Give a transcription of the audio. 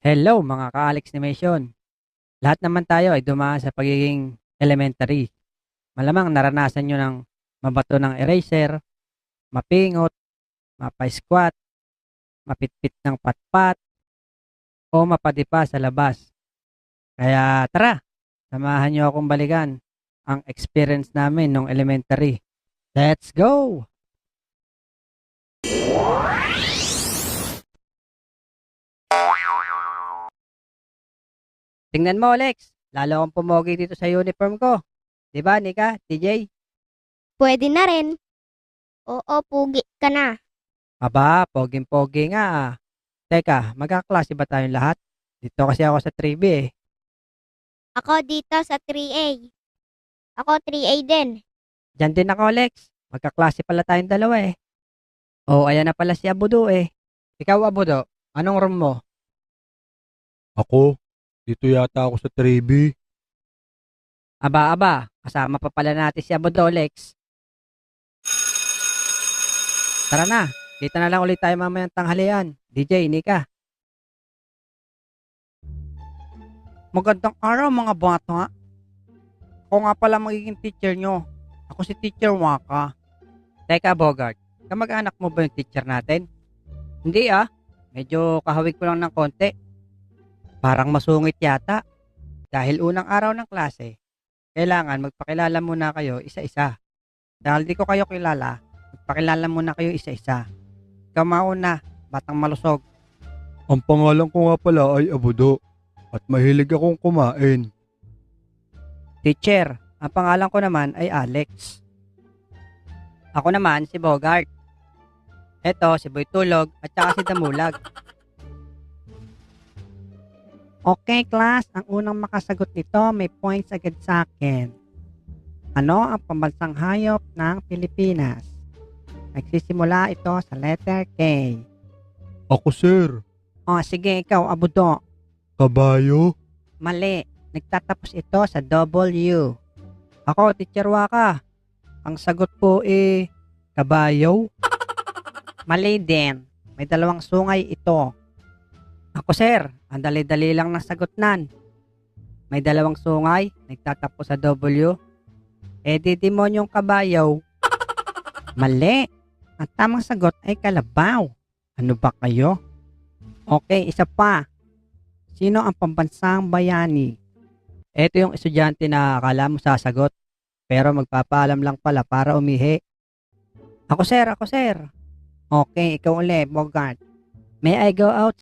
Hello mga ka-Alex Nation. Lahat naman tayo ay dumaan sa pagiging elementary. Malamang naranasan nyo ng mabato ng eraser, mapingot, mapa-squat, mapitpit ng patpat, o mapadipa sa labas. Kaya tara, samahan nyo akong balikan ang experience namin nung elementary. Let's go! Tingnan mo, Alex. Lalo akong pumogi dito sa uniform ko. 'Di ba, Nika, TJ? Pwede na rin. Oo, pugi ka na. Aba, poging-pogi nga ah. Teka, magkaklase ba tayong lahat? Dito kasi ako sa 3B eh. Ako dito sa 3A. Ako 3A din. Diyan din ako, Alex. Magkaklase pala tayong dalawa eh. Oh, ayan na pala si Abudo eh. Ikaw, Abudo, anong room mo? Ako, dito yata ako sa 3B. Aba, kasama pa pala natin si Abudo, Alex. Tara na, kita na lang ulit tayo mamayang tanghalian. DJ, Nika. Magandang araw mga bata. Ako nga pala magiging teacher nyo. Ako si Teacher Waka. Teka, Bogart, kamag-anak mo ba yung teacher natin? Hindi ah, medyo kahawig ko lang ng konti. Parang masungit yata. Dahil unang araw ng klase, kailangan magpakilala muna kayo isa-isa. Dahil di ko kayo kilala, magpakilala muna kayo isa-isa. Ikaw mauna, batang malusog. Ang pangalan ko nga pala ay Abudo at mahilig akong kumain. Teacher, ang pangalan ko naman ay Alex. Ako naman si Bogart. Eto, si Boy Tulog at saka si Damulag. Okay, class. Ang unang makasagot nito may points agad sa akin. Ano ang pambansang hayop ng Pilipinas? Nagsisimula ito sa letter K. Ako sir, O, sige, ikaw, Abudo. kabayo. Mali. Nagtatapos ito sa W. Ako, Teacher Waka. Ang sagot po kabayo. Mali din. May dalawang sungay ito. Ako, sir. Ang dali-dali lang ng sagot nan. May dalawang sungay. Nagtatapos sa W. Di demonyong kabayaw. Mali. Ang tamang sagot ay kalabaw. Ano ba kayo? Okay, isa pa. Sino ang pambansang bayani? Ito yung estudyante na akala mo sasagot, pero magpapaalam lang pala para umihi. Ako sir. Okay, ikaw ulit, Bogart. May I go out?